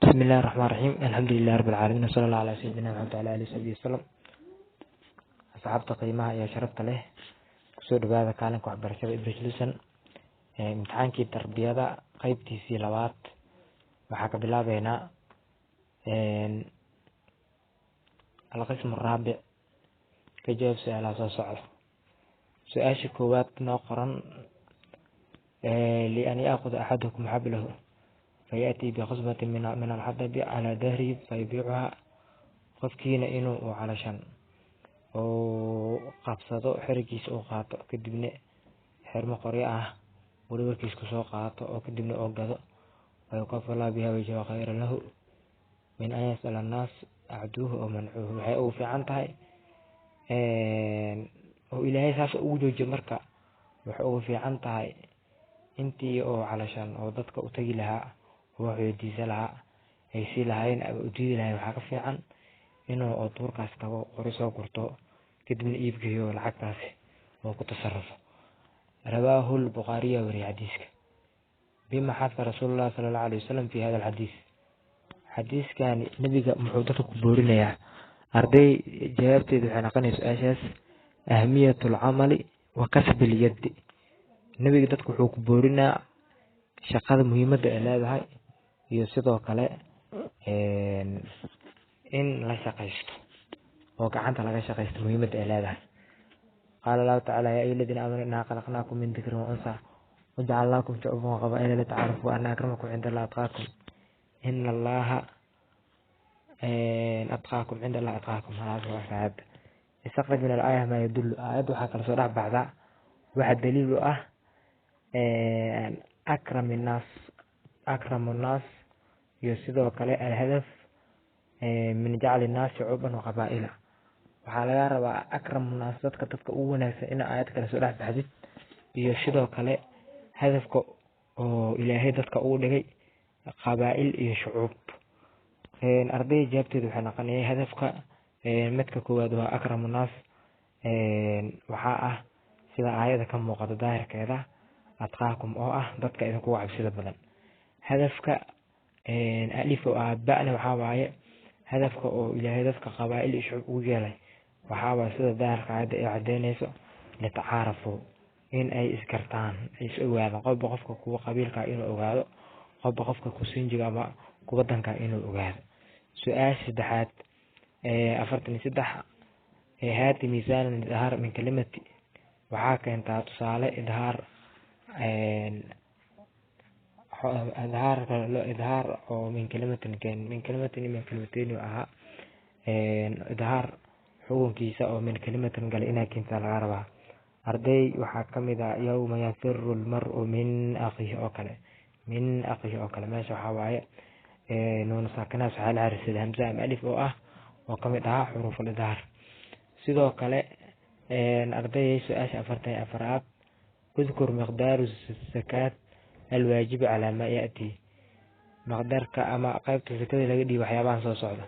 بسم الله الرحمن الرحيم. الحمد لله رب العالمين، وصلى الله على سيدنا محمد وعلى اله وصحبه وسلم. asxaabta qiimaha iyo sharafta leh kusoo dhawaada kaalinka waxbarashada Ibrahim imtixaankii tarbiyada qaybtiisii labaad. waxaa ka bilaabeynaa alqism الرابع ka jawaab su'aalaha soo socda. su-aasha koowaad noo qoran لأن يأخذ أحدكم حبله فيأتي بخصبة من الحطب على ظهره فيبيعها. qofkiina inuu calashan oo qabsado xirigiisa oo qaato kadibna xirmo qoryo ah walibarkiis ku soo qaato oo kadibna oo gado ويكفل بها وجه خير له من أن يسأل الناس أعدوه أو منعوه. waxay ugu fiican tahay oo ilaahay saas ugu joojiyo marka waxay ugu fiican tahay intii oo calashan oo dadka u tagi lahaa oo weydiisa lahaa ay si lahayn ama u diidi lahayn. waxaa ka fiican inuu oo duurkaas tago qori soo gurto kadibna iibgeeyo lacagtaasi oo ku tasarrufo. رواه البخاري وري حديثك بما حث رسول الله صلى الله عليه وسلم في هذا الحديث. حديث كان نبي محوطته كبورنا أرضي جوابتي ذو نقني سؤال أهمية العمل وكسب اليد. نبي قدرت كبورنا شقاد مهمة إلى هاي يصيده كلا إن لا شقيست وكعنت لا شقيست مهمة إلى هاي. قال الله تعالى يا أيها الذين آمنوا إنا خلقناكم من ذكر وأنثى وجعلناكم شعوبا وقبائل لتعارفوا أن أكرمكم عند الله أتقاكم إن الله أتقاكم عند الله أتقاكم. هذا هو الشهاد. استخرج من الآية ما يدل آيات وحكى الصلاة بعدها واحد دليل أكرم الناس يسيد وكلاء الهدف من جعل الناس شعوبا وقبائل. waxaa laga rabaa akram naas dadka ugu wanaagsan in aayad kale soo dhex baxdid iyo sidoo kale hadafka oo ilaahay dadka ugu dhigay qabaa'il iyo shucuub. arday jaabteedu waxay noqonayaan hadafka midka koowaad waa akram naas waxaa ah sida aayada ka muuqata daahirkeeda atqaakum oo ah dadka idinku cabsida badan. hadafka alif oo ba'na waxaa waaye hadafka oo ilaahay dadka qabaa'il iyo shucuub ugu yeelay. waxaa waa sida daahirka aayada ay cadeynayso litacaarafu in ay isgartaan ay is ogaadaan qofka kuwa qabiilka inuu ogaado qofka ku sinjiga ama kuwa danka inuu ogaado. su-aasha saddexaad 43 haati miisaan idhaar min kalimati waxaa keentaa tusaale idhaar oo min kalimatin ahaa idhaar xukunkiisa oo min kalimatin gale inaa keenta laga rabaa. arday waxaa kamid ah yawma yafiru almar'u min akhihi oo kale meesha waxaa waaye nuun saakinaas waxaa la xariirsaday hamza ama alif oo ah oo kamid ah xuruful idhaar. sidoo kale arday su-aasha 44 اذكر مقدار الزكاة الواجب على ما يأتي. مقدارka ama qaybta zakada laga dhiibo waxyaabaha soo socda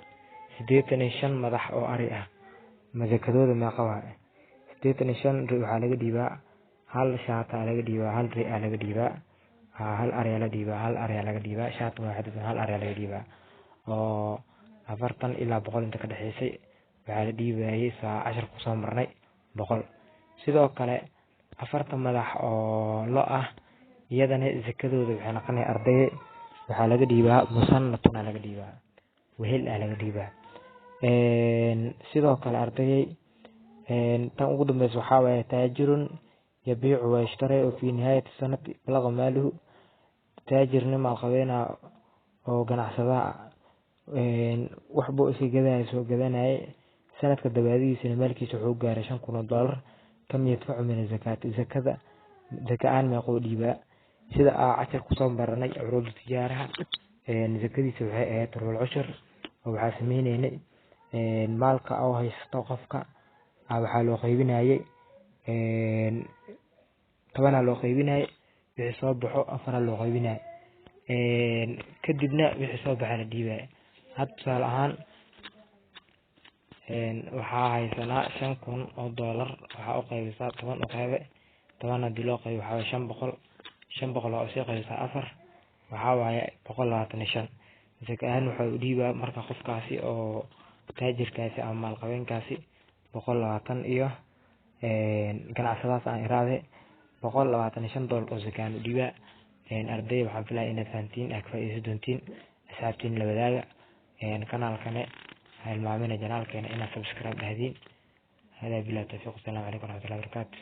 85 madax oo ari ah mazakadooda meeqa waa 85 waxaa laga dhiibaa hal shaata laga dhiibaa hal ri laga dhiibaa hal ari laga dhiibaa hal ari laga dhiibaa shaata waaxid hal ari laga dhiibaa oo 40 ilaa 100 inta ka dhaxaysay waxaa la dhiibayay saa 10 ku soo marnay 100. sidoo kale 40 madax oo lo ah iyadana zakadooda waxay noqonayaan arday waxaa laga dhiibaa musannatuna laga dhiibaa wehel laga dhiibaa. sidoo kale arday tan ugu dambaysa waxaa waaye taajirun yabiicu wa yashtari fi nihayat sanati balagha maaluhu. taajirna maal qabeena oo ganacsada waxba iska gadaya soo gadanaya sanadka dabaadiisana maalkiisa wuxuu gaaray $5,000 kam yadfacu min zakada zakaan meeqoo dhiibaa. sida cashar ku soo baranay ururada tijaaraha zakadiisa waxay ahayd rubul cushur oo waxaa sameeynay maalka oo haysto qofka waxaa loo qaybinayay 10 loo qaybinayay wixii soo baxo 4 loo qaybinayay kadibna wixii soo baxa la dhiibay. hadda tusaale ahaan waxaa haysanaa $5,000 waxaa u qaybisaa 10 u qaybe 10 hadii loo qaybo waxaa 500 oo sii qaybisaa 4 waxaa waaye 125. zaka ahaan wuxuu u dhiibaa marka qofkaasi oo taajirkaasi ama maalqabeenkaasi 120 iyo ganacsadaas aan iraade $125 oo zakaan u dhiibaa. arday waxaan filayaa inaad fahantiin aad ka faa'iideysan doontiin asxaabtiin la wadaaga kanaalkane ha hilmaamina janaalkeena inaad subscribe dhahdeen. هذا بالله التوفيق، السلام عليكم ورحمة الله وبركاته.